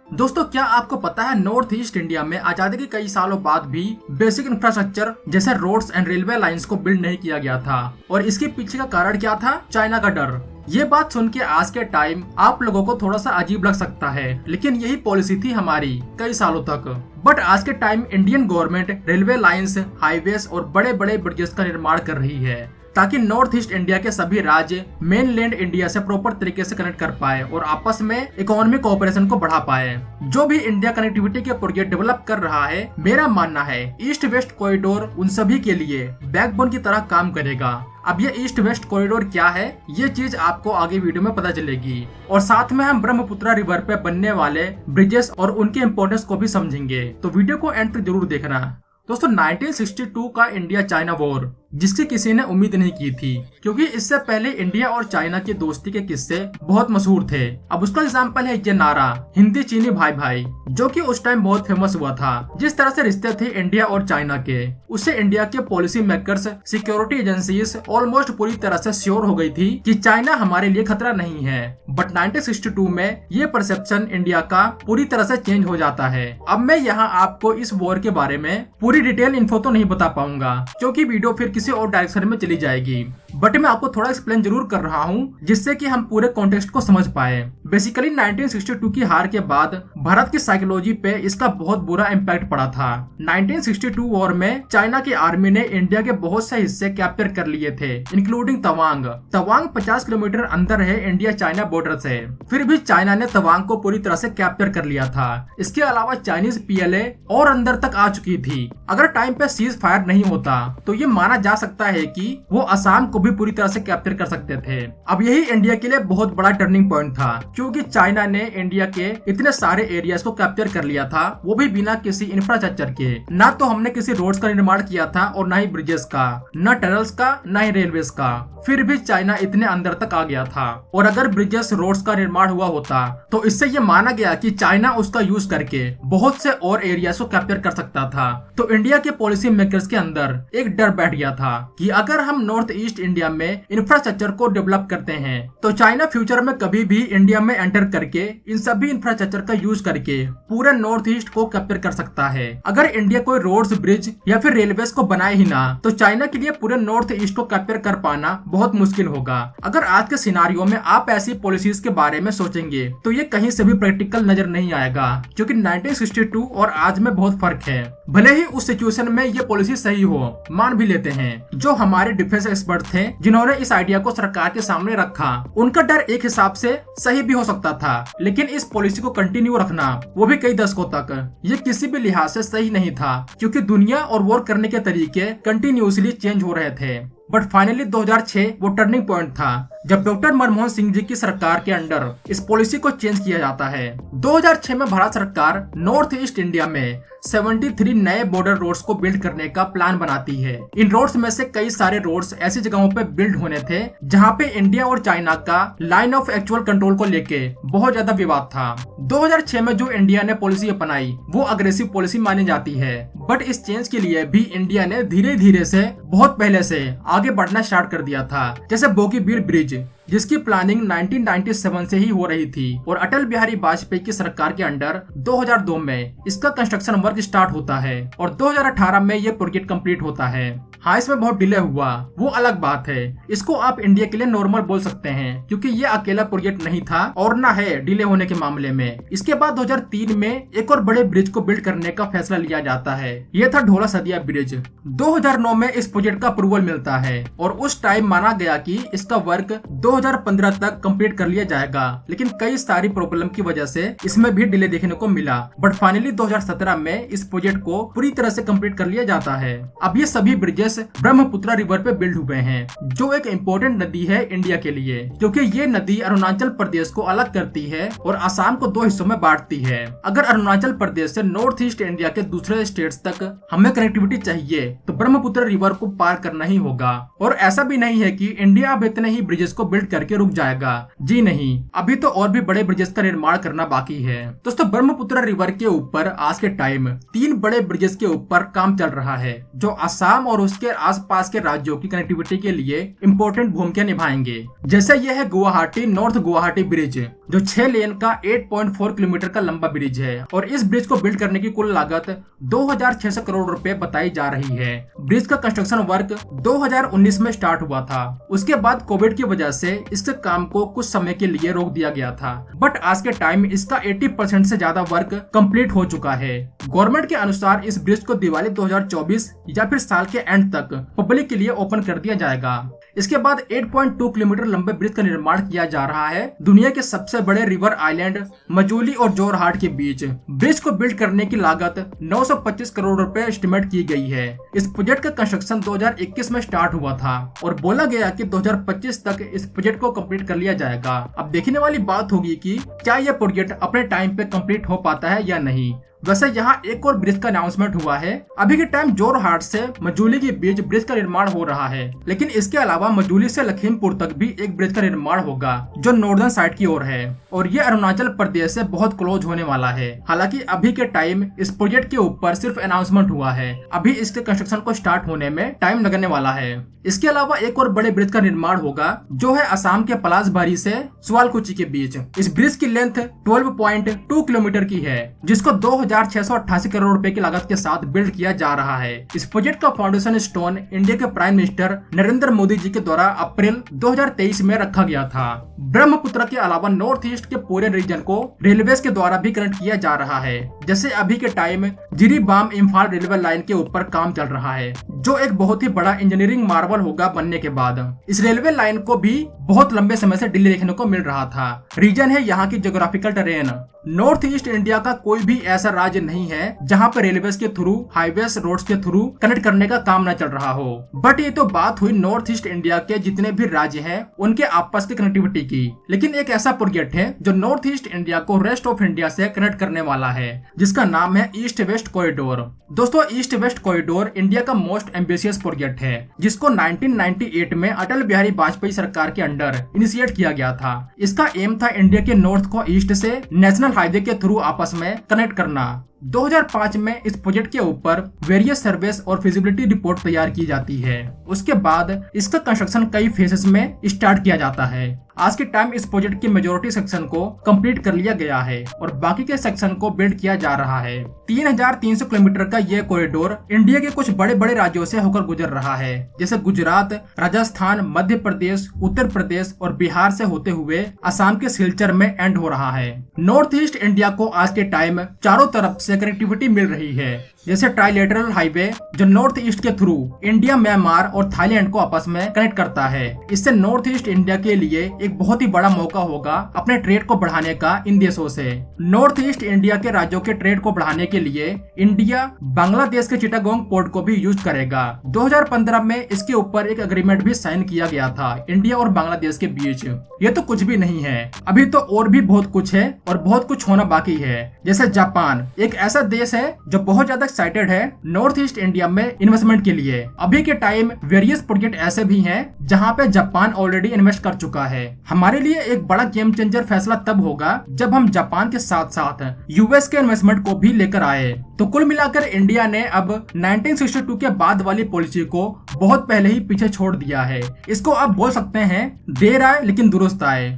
दोस्तों, क्या आपको पता है नॉर्थ ईस्ट इंडिया में आजादी के कई सालों बाद भी बेसिक इंफ्रास्ट्रक्चर जैसे रोड्स एंड रेलवे लाइंस को बिल्ड नहीं किया गया था। और इसके पीछे का कारण क्या था? चाइना का डर। ये बात सुन के आज के टाइम आप लोगों को थोड़ा सा अजीब लग सकता है, लेकिन यही पॉलिसी थी हमारी कई सालों तक। बट आज के time Indian government railway lines, highways और बड़े बड़े ब्रिजेस का निर्माण कर रही है ताकि नॉर्थ ईस्ट इंडिया के सभी राज्य मेनलैंड इंडिया से प्रॉपर तरीके से कनेक्ट कर पाए और आपस में इकोनॉमिक कोऑपरेशन को बढ़ा पाए। जो भी इंडिया कनेक्टिविटी के प्रोजेक्ट डेवलप कर रहा है, मेरा मानना है ईस्ट वेस्ट कॉरिडोर उन सभी के लिए बैकबोन की तरह काम करेगा। अब ये ईस्ट वेस्ट कॉरिडोर क्या है, ये चीज आपको आगे वीडियो में पता चलेगी और साथ में हम ब्रह्मपुत्र रिवर पे बनने वाले ब्रिजेस और उनके इम्पोर्टेंस को भी समझेंगे, तो वीडियो को एंड तक जरूर देखना। दोस्तों, 1962 का इंडिया चाइना वॉर जिसकी किसी ने उम्मीद नहीं की थी, क्योंकि इससे पहले इंडिया और चाइना की दोस्ती के किस्से बहुत मशहूर थे। अब उसका एग्जाम्पल है ये नारा, हिंदी चीनी भाई भाई, जो कि उस टाइम बहुत फेमस हुआ था। जिस तरह से रिश्ते थे इंडिया और चाइना के, उससे इंडिया के policy makers, security agencies almost पूरी तरह से श्योर हो गई थी कि चाइना हमारे लिए खतरा नहीं है। बट 1962 में ये परसेप्शन इंडिया का पूरी तरह से चेंज हो जाता है। अब मैं यहाँ आपको इस वॉर के बारे में पूरी डिटेल इन्फो तो नहीं बता पाऊंगा, क्योंकि वीडियो फिर किसी और डायरेक्शन में चली जाएगी। बट मैं आपको थोड़ा एक्सप्लेन जरूर कर रहा हूँ, जिससे कि हम पूरे कॉन्टेक्स्ट को समझ पाए। बेसिकली 1962 की हार के बाद भारत की साइकोलॉजी पे इसका बहुत बुरा इम्पैक्ट पड़ा था। 1962 वॉर में चाइना की आर्मी ने इंडिया के बहुत से हिस्से कैप्चर कर लिए थे, इंक्लूडिंग तवांग। तवांग 50 किलोमीटर अंदर है इंडिया चाइना बॉर्डर से। फिर भी चाइना ने तवांग को पूरी तरह से कैप्चर कर लिया था। इसके अलावा चाइनीज PLA और अंदर तक आ चुकी थी। अगर टाइम पे सीज फायर नहीं होता तो ये माना जा सकता है कि वो असम को भी पूरी तरह से कैप्चर कर सकते थे। अब यही इंडिया के लिए बहुत बड़ा टर्निंग पॉइंट था, क्योंकि चाइना ने इंडिया के इतने सारे एरियाज को कैप्चर कर लिया था, वो भी बिना किसी इंफ्रास्ट्रक्चर के। ना तो हमने किसी रोड्स का निर्माण किया था और ना ही ब्रिजेस का, न टनल्स का, ना ही रेलवेज का। फिर भी चाइना इतने अंदर तक आ गया था। और अगर ब्रिजेस, रोड्स का निर्माण हुआ होता तो इससे ये माना गया कि चाइना उसका यूज करके बहुत से और एरियाज को कैप्चर कर सकता था। तो इंडिया के पॉलिसी मेकर्स के अंदर एक डर बैठ गया था कि अगर हम नॉर्थ ईस्ट इंडिया में इंफ्रास्ट्रक्चर को डेवलप करते हैं तो चाइना फ्यूचर में कभी भी इंडिया में एंटर करके इन सभी इंफ्रास्ट्रक्चर का यूज करके पूरे नॉर्थ ईस्ट को कैप्चर कर सकता है। अगर इंडिया कोई रोड्स, ब्रिज या फिर रेलवेज को बनाए ही ना, तो चाइना के लिए पूरे नॉर्थ ईस्ट को कैप्चर कर पाना बहुत मुश्किल होगा। अगर आज के सिनारियो में आप ऐसी पॉलिसीज के बारे में सोचेंगे तो ये कहीं से भी प्रैक्टिकल नजर नहीं आएगा, क्योंकि 1962 और आज में बहुत फर्क है। भले ही उस सिचुएशन में ये पॉलिसी सही हो, मान भी लेते हैं। जो हमारे डिफेंस एक्सपर्ट थे जिन्होंने इस आइडिया को सरकार के सामने रखा, उनका डर एक हिसाब से सही भी हो सकता था, लेकिन इस पॉलिसी को कंटिन्यू रखना, वो भी कई दशकों तक, ये किसी भी लिहाज से सही नहीं था, क्योंकि दुनिया और वॉर करने के तरीके कंटिन्यूसली चेंज हो रहे थे। बट फाइनली 2006 वो टर्निंग पॉइंट था जब डॉक्टर मनमोहन सिंह जी की सरकार के अंडर इस पॉलिसी को चेंज किया जाता है। 2006 में भारत सरकार नॉर्थ ईस्ट इंडिया में 73 नए बॉर्डर रोड्स को बिल्ड करने का प्लान बनाती है। इन रोड्स में से कई सारे रोड्स ऐसी जगहों पे बिल्ड होने थे जहां पे इंडिया और चाइना का लाइन ऑफ एक्चुअल कंट्रोल को लेके बहुत ज्यादा विवाद था। 2006 में जो इंडिया ने पॉलिसी अपनाई वो अग्रेसिव पॉलिसी मानी जाती है, बट इस चेंज के लिए भी इंडिया ने धीरे धीरे से बहुत पहले से आगे बढ़ना स्टार्ट कर दिया था। जैसे बोगीबील ब्रिज, जिसकी प्लानिंग 1997 से ही हो रही थी और अटल बिहारी वाजपेयी की सरकार के अंडर 2002 में इसका कंस्ट्रक्शन वर्क स्टार्ट होता है और 2018 में ये प्रोजेक्ट कंप्लीट होता है। हाँ, इसमें बहुत डिले हुआ, वो अलग बात है। इसको आप इंडिया के लिए नॉर्मल बोल सकते हैं, क्योंकि ये अकेला प्रोजेक्ट नहीं था और ना है डिले होने के मामले में। इसके बाद 2003 में एक और बड़े ब्रिज को बिल्ड करने का फैसला लिया जाता है। ये था ढोला सदिया ब्रिज। 2009 में इस प्रोजेक्ट का अप्रूवल मिलता है और उस टाइम माना गया कि इसका वर्क 2015 तक कंप्लीट कर लिया जाएगा, लेकिन कई सारी प्रॉब्लम की वजह से इसमें भी डिले देखने को मिला। बट फाइनली 2017 में इस प्रोजेक्ट को पूरी तरह से कंप्लीट कर लिया जाता है। अब ये सभी ब्रिजेस ब्रह्मपुत्र रिवर पे बिल्ड हुए हैं, जो एक इम्पोर्टेंट नदी है इंडिया के लिए, क्योंकि ये नदी अरुणाचल प्रदेश को अलग करती है और असम को दो हिस्सों में बांटती है। अगर अरुणाचल प्रदेश से नॉर्थ ईस्ट इंडिया के दूसरे स्टेट्स तक हमें कनेक्टिविटी चाहिए तो ब्रह्मपुत्र रिवर को पार करना ही होगा। और ऐसा भी नहीं है कि इंडिया अब इतने ही ब्रिजेस को बिल्ड करके रुक जाएगा, जी नहीं, अभी तो और भी बड़े ब्रिजेस का निर्माण करना बाकी है। दोस्तों, ब्रह्मपुत्र रिवर के ऊपर आज के टाइम 3 बड़े ब्रिजेस के ऊपर काम चल रहा है, जो असम और उसके आसपास के राज्यों की कनेक्टिविटी के लिए इम्पोर्टेंट भूमिका निभाएंगे। जैसे यह है गुवाहाटी नॉर्थ गुवाहाटी ब्रिज, जो 6 लेन का 8.4 किलोमीटर का लंबा ब्रिज है और इस ब्रिज को बिल्ड करने की कुल लागत 2600 करोड़ रुपए बताई जा रही है। ब्रिज का कंस्ट्रक्शन वर्क 2019 में स्टार्ट हुआ था। उसके बाद कोविड की वजह से इसके काम को कुछ समय के लिए रोक दिया गया था, बट आज के टाइम इसका 80% से ज्यादा वर्क कंप्लीट हो चुका है। गवर्नमेंट के अनुसार इस ब्रिज को दिवाली 2024 या फिर साल के एंड तक पब्लिक के लिए ओपन कर दिया जाएगा। इसके बाद 8.2 किलोमीटर लंबे ब्रिज का निर्माण किया जा रहा है दुनिया के सबसे बड़े रिवर आइलैंड मजूली और जोरहाट के बीच। ब्रिज को बिल्ड करने की लागत 925 करोड़ रुपए एस्टिमेट की गई है। इस प्रोजेक्ट का कंस्ट्रक्शन 2021 में स्टार्ट हुआ था और बोला गया कि 2025 तक इस प्रोजेक्ट को कंप्लीट कर लिया जाएगा। अब देखने वाली बात होगी कि क्या यह प्रोजेक्ट अपने टाइम पे कंप्लीट हो पाता है या नहीं। वैसे यहाँ एक और ब्रिज का अनाउंसमेंट हुआ है। अभी के टाइम जोरहाट से मजूली के बीच ब्रिज का निर्माण हो रहा है, लेकिन इसके अलावा मजूली से लखीमपुर तक भी एक ब्रिज का निर्माण होगा जो नॉर्दर्न साइड की ओर है और ये अरुणाचल प्रदेश से बहुत क्लोज होने वाला है। हालांकि अभी के टाइम इस प्रोजेक्ट के ऊपर सिर्फ अनाउंसमेंट हुआ है, अभी इसके कंस्ट्रक्शन को स्टार्ट होने में टाइम लगने वाला है। इसके अलावा एक और बड़े ब्रिज का निर्माण होगा जो है असम के पलासबारी से सुवालकुची के बीच। इस ब्रिज की लेंथ 12.2 किलोमीटर की है, जिसको 2688 करोड़ रुपए की लागत के साथ बिल्ड किया जा रहा है। इस प्रोजेक्ट का फाउंडेशन स्टोन इंडिया के प्राइम मिनिस्टर नरेंद्र मोदी जी के द्वारा अप्रैल 2023 में रखा गया था। ब्रह्मपुत्र के अलावा नॉर्थ ईस्ट के पूरे रीजन को रेलवे के द्वारा भी कनेक्ट किया जा रहा है। जैसे अभी के time Jiribam Imphal railway line के ऊपर काम चल रहा है, जो एक बहुत ही बड़ा इंजीनियरिंग मार्वल होगा बनने के बाद। इस रेलवे लाइन को भी बहुत लंबे समय से डिले देखने को मिल रहा था। रीजन है यहाँ की geographical terrain. North east India का कोई भी ऐसा राज्य नहीं है जहाँ पर रेलवे के थ्रू, हाईवेज, रोड्स के थ्रू कनेक्ट करने का काम न चल रहा हो। बट ये तो बात हुई नॉर्थ ईस्ट इंडिया के जितने भी राज्य हैं उनके आपस की कनेक्टिविटी की। लेकिन एक ऐसा प्रोजेक्ट है जो नॉर्थ ईस्ट इंडिया को रेस्ट ऑफ इंडिया से कनेक्ट करने वाला है, जिसका नाम है ईस्ट वेस्ट कॉरिडोर। दोस्तों, ईस्ट वेस्ट कॉरिडोर इंडिया का मोस्ट एम्बिशियस प्रोजेक्ट है, जिसको 1998 में अटल बिहारी वाजपेयी सरकार के अंडर इनिशिएट किया गया था। इसका एम था इंडिया के नॉर्थ को ईस्ट से नेशनल हाईवे के थ्रू आपस में कनेक्ट करना। 2005 में इस प्रोजेक्ट के ऊपर वेरियस सर्वेस और फिजिबिलिटी रिपोर्ट तैयार की जाती है। उसके बाद इसका कंस्ट्रक्शन कई फेजेस में स्टार्ट किया जाता है। आज के टाइम इस प्रोजेक्ट के मेजोरिटी सेक्शन को कंप्लीट कर लिया गया है और बाकी के सेक्शन को बिल्ड किया जा रहा है। 3300 किलोमीटर का यह कॉरिडोर इंडिया के कुछ बड़े बड़े राज्यों से होकर गुजर रहा है, जैसे गुजरात, राजस्थान, मध्य प्रदेश, उत्तर प्रदेश और बिहार से होते हुए असम के सिलचर में एंड हो रहा है। नॉर्थ ईस्ट इंडिया को आज के टाइम चारों तरफ से कनेक्टिविटी मिल रही है, जैसे ट्राइलेटरल हाईवे जो नॉर्थ ईस्ट के थ्रू इंडिया, म्यांमार और थाईलैंड को आपस में कनेक्ट करता है। इससे नॉर्थ ईस्ट इंडिया के लिए एक बहुत ही बड़ा मौका होगा अपने ट्रेड को बढ़ाने का इन देशों से। नॉर्थ ईस्ट इंडिया के राज्यों के ट्रेड को बढ़ाने के लिए इंडिया बांग्लादेश के चिटागोंग पोर्ट को भी यूज करेगा। 2015 में इसके ऊपर एक एग्रीमेंट भी साइन किया गया था इंडिया और बांग्लादेश के बीच। ये तो कुछ भी नहीं है, अभी तो और भी बहुत कुछ है और बहुत कुछ होना बाकी है। जैसे जापान एक ऐसा देश है जो बहुत ज्यादा एक्साइटेड है नॉर्थ ईस्ट इंडिया में इन्वेस्टमेंट के लिए। अभी के टाइम वेरियस प्रोजेक्ट ऐसे भी हैं जहां पे जापान ऑलरेडी इन्वेस्ट कर चुका है। हमारे लिए एक बड़ा गेम चेंजर फैसला तब होगा जब हम जापान के साथ साथ यूएस के इन्वेस्टमेंट को भी लेकर आए। तो कुल मिलाकर इंडिया ने अब 1962 के बाद वाली पॉलिसी को बहुत पहले ही पीछे छोड़ दिया है। इसको आप बोल सकते हैं देर आए लेकिन दुरुस्त आए।